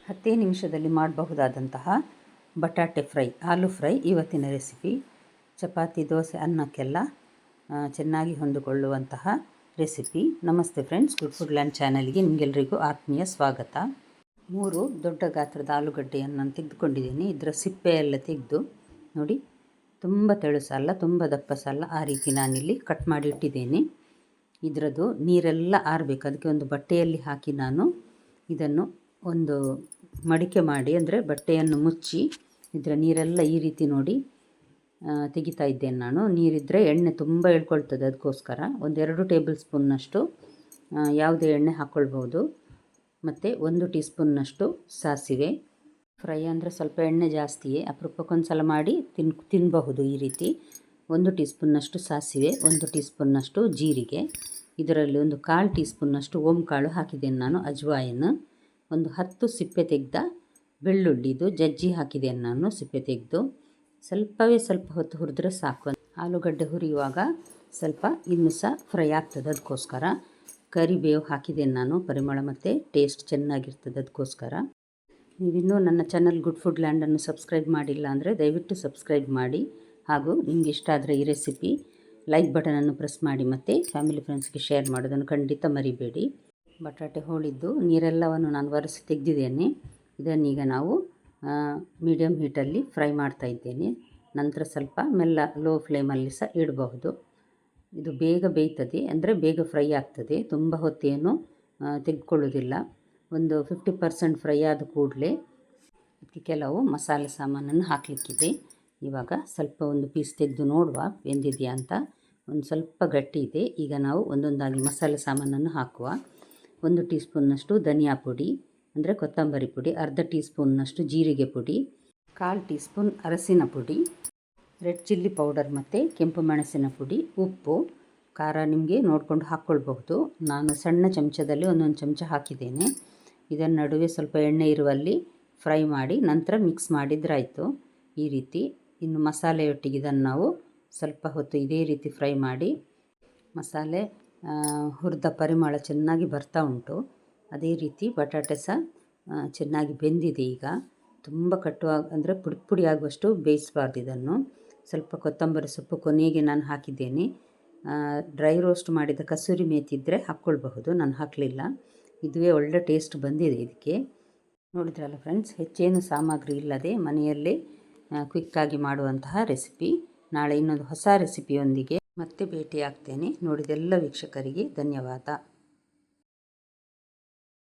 10 ನಿಮಿಷದಲ್ಲಿ ಮಾಡಬಹುದಾದಂತಹ ಬಟಾಟೆ ಫ್ರೈ, ಆಲೂ ಫ್ರೈ ಇವತ್ತಿನ ರೆಸಿಪಿ. ಚಪಾತಿ, ದೋಸೆ, ಅನ್ನಕ್ಕೆಲ್ಲ ಚೆನ್ನಾಗಿ ಹೊಂದಿಕೊಳ್ಳುವಂತಹ ರೆಸಿಪಿ. ನಮಸ್ತೆ ಫ್ರೆಂಡ್ಸ್, ಗುಡ್ ಫುಡ್ ಲ್ಯಾಂಡ್ ಚಾನಲ್ಗೆ ನಿಮಗೆಲ್ಲರಿಗೂ ಆತ್ಮೀಯ ಸ್ವಾಗತ. 3 ದೊಡ್ಡ ಗಾತ್ರದ ಆಲೂಗಡ್ಡೆಯನ್ನು ನಾನು ತೆಗೆದುಕೊಂಡಿದ್ದೀನಿ. ಇದರ ಸಿಪ್ಪೆ ಎಲ್ಲ ತೆಗೆದು ನೋಡಿ, ತುಂಬ ತೆಳುಸಲ್ಲ, ತುಂಬ ದಪ್ಪಸಲ್ಲ, ಆ ರೀತಿ ನಾನಿಲ್ಲಿ ಕಟ್ ಮಾಡಿ ಇಟ್ಟಿದ್ದೇನೆ. ಇದರದ್ದು ನೀರೆಲ್ಲ ಆರಬೇಕು. ಅದಕ್ಕೆ ಒಂದು ಬಟ್ಟೆಯಲ್ಲಿ ಹಾಕಿ ನಾನು ಇದನ್ನು ಒಂದು ಮಡಿಕೆ ಮಾಡಿ, ಅಂದರೆ ಬಟ್ಟೆಯನ್ನು ಮುಚ್ಚಿ ಇದರ ನೀರೆಲ್ಲ ಈ ರೀತಿ ನೋಡಿ ತೆಗಿತಾ ಇದ್ದೇನೆ ನಾನು. ನೀರಿದ್ದರೆ ಎಣ್ಣೆ ತುಂಬ ಎಳ್ಕೊಳ್ತದೆ, ಅದಕ್ಕೋಸ್ಕರ 1-2 ಟೇಬಲ್ ಸ್ಪೂನ್ನಷ್ಟು ಯಾವುದೇ ಎಣ್ಣೆ ಹಾಕ್ಕೊಳ್ಬೋದು. ಮತ್ತು 1 ಟೀ ಸ್ಪೂನ್ನಷ್ಟು ಸಾಸಿವೆ. ಫ್ರೈ ಅಂದರೆ ಸ್ವಲ್ಪ ಎಣ್ಣೆ ಜಾಸ್ತಿಯೇ, ಅಪರೂಪಕ್ಕೊಂದು ಸಲ ಮಾಡಿ ತಿನ್ನಬಹುದು ಈ ರೀತಿ. 1 ಟೀ ಸ್ಪೂನ್ನಷ್ಟು ಸಾಸಿವೆ, 1 ಟೀ ಸ್ಪೂನ್ನಷ್ಟು ಜೀರಿಗೆ, ಇದರಲ್ಲಿ 1/4 ಟೀ ಸ್ಪೂನ್ನಷ್ಟು ಓಂಕಾಳು ಹಾಕಿದ್ದೇನೆ ನಾನು. ಅಜ್ವಾಯಿನ್, ಒಂದು 10 ಸಿಪ್ಪೆ ತೆಗೆದ ಬೆಳ್ಳುಳ್ಳಿದು ಜಜ್ಜಿ ಹಾಕಿದ್ದೇನೆ ನಾನು, ಸಿಪ್ಪೆ ತೆಗೆದು. ಸ್ವಲ್ಪ ಹೊತ್ತು ಹುರಿದ್ರೆ ಸಾಕು. ಆಲೂಗಡ್ಡೆ ಹುರಿಯುವಾಗ ಸ್ವಲ್ಪ ಇನ್ನೂ ಸಹ ಫ್ರೈ ಆಗ್ತದೆ, ಅದಕ್ಕೋಸ್ಕರ. ಕರಿಬೇವು ಹಾಕಿದ್ದೇನೆ ನಾನು, ಪರಿಮಳ ಮತ್ತು ಟೇಸ್ಟ್ ಚೆನ್ನಾಗಿರ್ತದೆ, ಅದಕ್ಕೋಸ್ಕರ. ನೀವಿನ್ನೂ ನನ್ನ ಚಾನಲ್ ಗುಡ್ ಫುಡ್ ಲ್ಯಾಂಡನ್ನು ಸಬ್ಸ್ಕ್ರೈಬ್ ಮಾಡಿಲ್ಲ ಅಂದರೆ ದಯವಿಟ್ಟು ಸಬ್ಸ್ಕ್ರೈಬ್ ಮಾಡಿ. ಹಾಗೂ ನಿಮಗೆ ಇಷ್ಟ ಆದರೆ ಈ ರೆಸಿಪಿ ಲೈಕ್ ಬಟನನ್ನು ಪ್ರೆಸ್ ಮಾಡಿ ಮತ್ತು ಫ್ಯಾಮಿಲಿ ಫ್ರೆಂಡ್ಸ್ಗೆ ಶೇರ್ ಮಾಡೋದನ್ನು ಖಂಡಿತ ಮರಿಬೇಡಿ. ಬಟಾಟೆ ಹೋಳಿದ್ದು ನೀರೆಲ್ಲವನ್ನು ನಾನು ಒರೆಸಿ ತೆಗೆದಿದ್ದೇನೆ. ಇದನ್ನೀಗ ನಾವು ಮೀಡಿಯಮ್ ಹೀಟಲ್ಲಿ ಫ್ರೈ ಮಾಡ್ತಾ ಇದ್ದೇನೆ. ನಂತರ ಸ್ವಲ್ಪ ಮೆಲ್ಲ ಲೋ ಫ್ಲೇಮಲ್ಲಿ ಸಹ ಇಡಬಹುದು. ಇದು ಬೇಗ ಬೇಯ್ತದೆ, ಅಂದರೆ ಬೇಗ ಫ್ರೈ ಆಗ್ತದೆ, ತುಂಬ ಹೊತ್ತೇನು ತೆಗೆದುಕೊಳ್ಳೋದಿಲ್ಲ. ಒಂದು 50% ಫ್ರೈ ಆದ ಕೂಡಲೇ ಅದಕ್ಕೆ ಕೆಲವು ಮಸಾಲೆ ಸಾಮಾನನ್ನು ಹಾಕಲಿಕ್ಕಿದೆ. ಇವಾಗ ಸ್ವಲ್ಪ ಒಂದು ಪೀಸ್ ತೆಗೆದು ನೋಡುವ ಬೆಂದಿದೆಯಾ ಅಂತ. ಒಂದು ಸ್ವಲ್ಪ ಗಟ್ಟಿ ಇದೆ. ಈಗ ನಾವು ಒಂದೊಂದಾಗಿ ಮಸಾಲೆ ಸಾಮಾನನ್ನು ಹಾಕುವ. 1 ಟೀ ಸ್ಪೂನ್ನಷ್ಟು ಧನಿಯಾ ಪುಡಿ, ಅಂದರೆ ಕೊತ್ತಂಬರಿ ಪುಡಿ, ಅರ್ಧ ಟೀ ಸ್ಪೂನ್ನಷ್ಟು ಜೀರಿಗೆ ಪುಡಿ, 1/4 ಟೀ ಸ್ಪೂನ್ ಅರಸಿನ ಪುಡಿ, ರೆಡ್ ಚಿಲ್ಲಿ ಪೌಡರ್ ಮತ್ತು ಕೆಂಪು ಮೆಣಸಿನ ಪುಡಿ, ಉಪ್ಪು, ಖಾರ ನಿಮಗೆ ನೋಡಿಕೊಂಡು ಹಾಕ್ಕೊಳ್ಬಹುದು. ನಾನು ಸಣ್ಣ ಚಮಚದಲ್ಲಿ 1 ಚಮಚ ಹಾಕಿದ್ದೇನೆ. ಇದನ್ನು ನಡುವೆ ಸ್ವಲ್ಪ ಎಣ್ಣೆ ಇರುವಲ್ಲಿ ಫ್ರೈ ಮಾಡಿ ನಂತರ ಮಿಕ್ಸ್ ಮಾಡಿದ್ರಾಯಿತು. ಈ ರೀತಿ ಇನ್ನು ಮಸಾಲೆಯೊಟ್ಟಿಗೆ ಇದನ್ನು ನಾವು ಸ್ವಲ್ಪ ಹೊತ್ತು ಇದೇ ರೀತಿ ಫ್ರೈ ಮಾಡಿ. ಮಸಾಲೆ ಹುರಿದ ಪರಿಮಳ ಚೆನ್ನಾಗಿ ಬರ್ತಾ ಉಂಟು. ಅದೇ ರೀತಿ ಬಟಾಟೆ ಸಹ ಚೆನ್ನಾಗಿ ಬೆಂದಿದೆ. ಈಗ ತುಂಬ ಅಂದರೆ ಪುಡಿ ಆಗುವಷ್ಟು ಬೇಯಿಸಬಾರ್ದು ಇದನ್ನು. ಸ್ವಲ್ಪ ಕೊತ್ತಂಬರಿ ಸೊಪ್ಪು ಕೊನೆಗೆ ನಾನು ಹಾಕಿದ್ದೇನೆ. ಡ್ರೈ ರೋಸ್ಟ್ ಮಾಡಿದ ಕಸೂರಿ ಮೇಥಿ ಇದ್ದರೆ ಹಾಕ್ಕೊಳ್ಬಹುದು, ನಾನು ಹಾಕಲಿಲ್ಲ. ಇದುವೇ ಒಳ್ಳೆ ಟೇಸ್ಟ್ ಬಂದಿದೆ ಇದಕ್ಕೆ. ನೋಡಿದ್ರಲ್ಲ ಫ್ರೆಂಡ್ಸ್, ಹೆಚ್ಚೇನು ಸಾಮಗ್ರಿ ಇಲ್ಲದೆ ಮನೆಯಲ್ಲೇ ಕ್ವಿಕ್ಕಾಗಿ ಮಾಡುವಂತಹ ರೆಸಿಪಿ. ನಾಳೆ ಇನ್ನೊಂದು ಹೊಸ ರೆಸಿಪಿಯೊಂದಿಗೆ ಮತ್ತೆ ಭೇಟಿಯಾಗ್ತೇನೆ. ನೋಡಿದೆಲ್ಲ ವೀಕ್ಷಕರಿಗೆ ಧನ್ಯವಾದ.